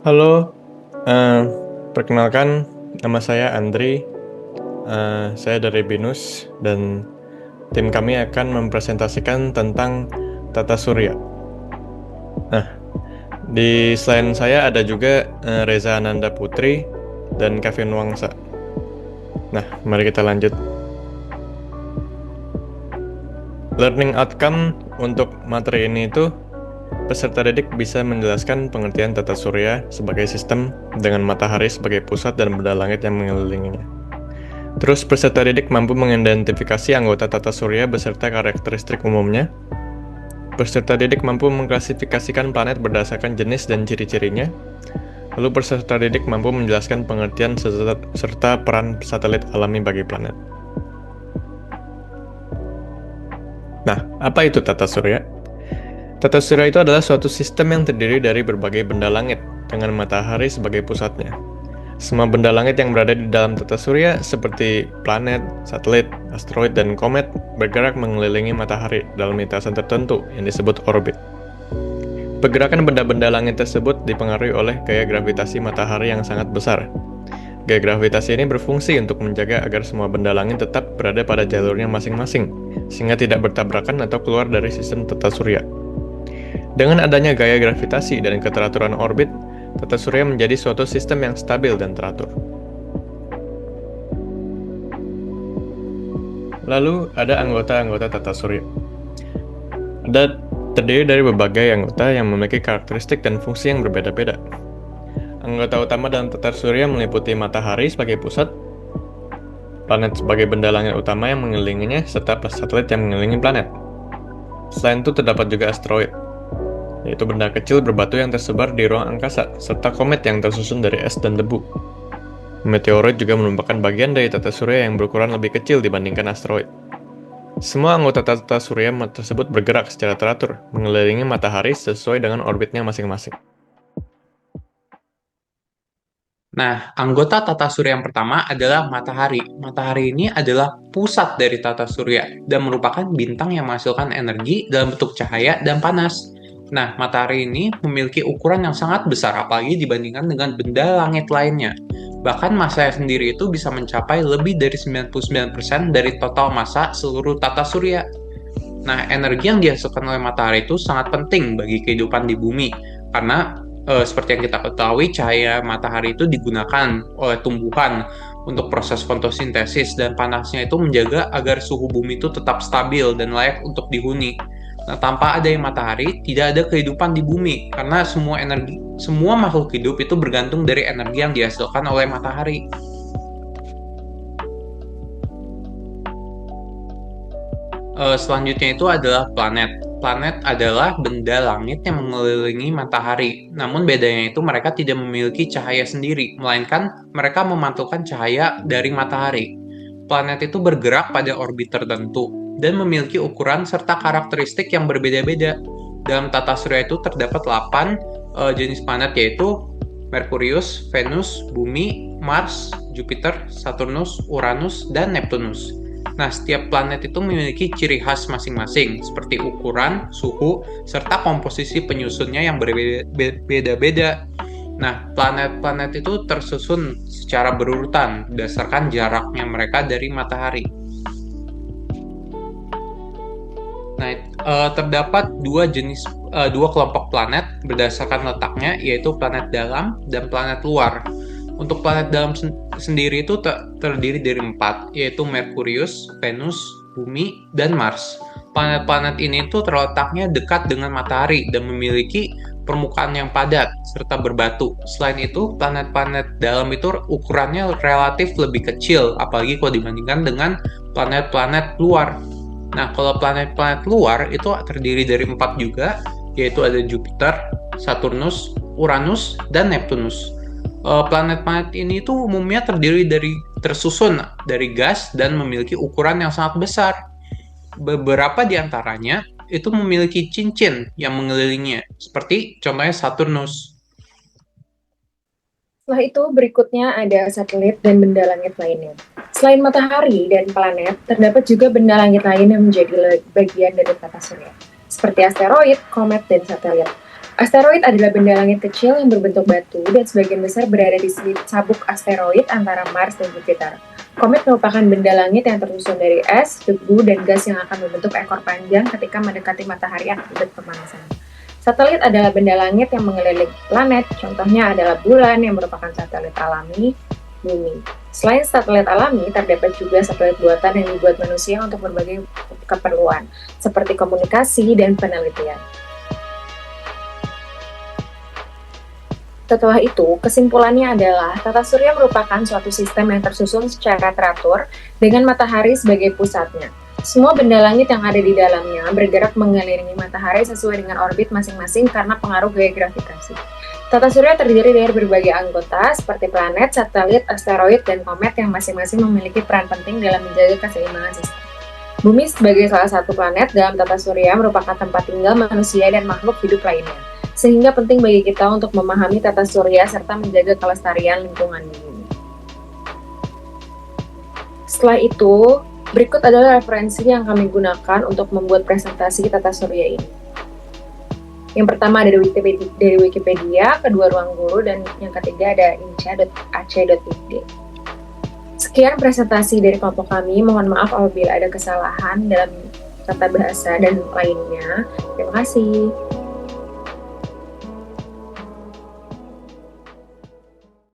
Halo, eee, perkenalkan nama saya Andri, saya dari BINUS dan tim kami akan mempresentasikan tentang tata surya. Nah, di slide saya ada juga, Reza Ananda Putri dan Kevin Wangsa. Nah, mari kita lanjut. Learning outcome untuk materi ini itu, peserta didik bisa menjelaskan pengertian tata surya sebagai sistem dengan matahari sebagai pusat dan benda langit yang mengelilinginya. Terus peserta didik mampu mengidentifikasi anggota tata surya beserta karakteristik umumnya. Peserta didik mampu mengklasifikasikan planet berdasarkan jenis dan ciri-cirinya. Lalu peserta didik mampu menjelaskan pengertian serta peran satelit alami bagi planet. Nah, apa itu tata surya? Tata surya itu adalah suatu sistem yang terdiri dari berbagai benda langit dengan matahari sebagai pusatnya. Semua benda langit yang berada di dalam tata surya seperti planet, satelit, asteroid, dan komet bergerak mengelilingi matahari dalam lintasan tertentu yang disebut orbit. Pergerakan benda-benda langit tersebut dipengaruhi oleh gaya gravitasi matahari yang sangat besar. Gaya gravitasi ini berfungsi untuk menjaga agar semua benda langit tetap berada pada jalurnya masing-masing, sehingga tidak bertabrakan atau keluar dari sistem tata surya. Dengan adanya gaya gravitasi dan keteraturan orbit, tata surya menjadi suatu sistem yang stabil dan teratur. Lalu ada anggota-anggota tata surya. Terdiri dari berbagai anggota yang memiliki karakteristik dan fungsi yang berbeda-beda. Anggota utama dalam tata surya meliputi matahari sebagai pusat, planet sebagai benda langit utama yang mengelilinginya, serta satelit yang mengelilingi planet. Selain itu terdapat juga asteroid, yaitu benda kecil berbatu yang tersebar di ruang angkasa, serta komet yang tersusun dari es dan debu. Meteoroid juga merupakan bagian dari tata surya yang berukuran lebih kecil dibandingkan asteroid. Semua anggota tata surya tersebut bergerak secara teratur, mengelilingi matahari sesuai dengan orbitnya masing-masing. Nah, anggota tata surya yang pertama adalah matahari. Matahari ini adalah pusat dari tata surya dan merupakan bintang yang menghasilkan energi dalam bentuk cahaya dan panas. Nah, matahari ini memiliki ukuran yang sangat besar, apalagi dibandingkan dengan benda langit lainnya. Bahkan masanya sendiri itu bisa mencapai lebih dari 99% dari total massa seluruh tata surya. Nah, energi yang dihasilkan oleh matahari itu sangat penting bagi kehidupan di bumi karena seperti yang kita ketahui cahaya matahari itu digunakan oleh tumbuhan untuk proses fotosintesis dan panasnya itu menjaga agar suhu bumi itu tetap stabil dan layak untuk dihuni. Nah, tanpa adanya matahari tidak ada kehidupan di bumi karena semua makhluk hidup itu bergantung dari energi yang dihasilkan oleh matahari. Selanjutnya itu adalah planet. Planet adalah benda langit yang mengelilingi matahari. Namun bedanya itu mereka tidak memiliki cahaya sendiri, melainkan mereka memantulkan cahaya dari matahari. Planet itu bergerak pada orbit tertentu dan memiliki ukuran serta karakteristik yang berbeda-beda. Dalam tata surya itu terdapat 8 jenis planet yaitu Merkurius, Venus, Bumi, Mars, Jupiter, Saturnus, Uranus, dan Neptunus. Nah, setiap planet itu memiliki ciri khas masing-masing, seperti ukuran, suhu, serta komposisi penyusunnya yang berbeda-beda. Nah, planet-planet itu tersusun secara berurutan berdasarkan jaraknya mereka dari matahari. Nah, terdapat dua kelompok planet berdasarkan letaknya, yaitu planet dalam dan planet luar. Untuk planet dalam sendiri itu terdiri dari 4, yaitu Merkurius, Venus, Bumi, dan Mars. Planet-planet ini tuh terletaknya dekat dengan matahari dan memiliki permukaan yang padat serta berbatu. Selain itu, planet-planet dalam itu ukurannya relatif lebih kecil, apalagi kalau dibandingkan dengan planet-planet luar. Nah, kalau planet-planet luar itu terdiri dari 4 juga, yaitu ada Jupiter, Saturnus, Uranus, dan Neptunus. Planet-planet ini tuh umumnya tersusun dari gas dan memiliki ukuran yang sangat besar. Beberapa di antaranya itu memiliki cincin yang mengelilinginya, seperti contohnya Saturnus. Setelah itu, berikutnya ada satelit dan benda langit lainnya. Selain matahari dan planet, terdapat juga benda langit lain yang menjadi bagian dari tata surya, seperti asteroid, komet, dan satelit. Asteroid adalah benda langit kecil yang berbentuk batu dan sebagian besar berada di sabuk asteroid antara Mars dan Jupiter. Komet merupakan benda langit yang tersusun dari es, debu, dan gas yang akan membentuk ekor panjang ketika mendekati matahari akibat pemanasan. Satelit adalah benda langit yang mengelilingi planet, contohnya adalah bulan yang merupakan satelit alami bumi. Selain satelit alami, terdapat juga satelit buatan yang dibuat manusia untuk berbagai keperluan, seperti komunikasi dan penelitian. Setelah itu, kesimpulannya adalah tata surya merupakan suatu sistem yang tersusun secara teratur dengan matahari sebagai pusatnya. Semua benda langit yang ada di dalamnya bergerak mengelilingi matahari sesuai dengan orbit masing-masing karena pengaruh gaya gravitasi. Tata surya terdiri dari berbagai anggota seperti planet, satelit, asteroid, dan komet yang masing-masing memiliki peran penting dalam menjaga keseimbangan sistem. Bumi sebagai salah satu planet dalam tata surya merupakan tempat tinggal manusia dan makhluk hidup lainnya, sehingga penting bagi kita untuk memahami tata surya serta menjaga kelestarian lingkungan di bumi. Setelah itu, berikut adalah referensi yang kami gunakan untuk membuat presentasi tata surya ini. Yang pertama ada dari Wikipedia, kedua Ruang Guru, dan yang ketiga ada inca.ac.id. Sekian presentasi dari kelompok kami, mohon maaf apabila ada kesalahan dalam tata bahasa dan lainnya. Terima kasih.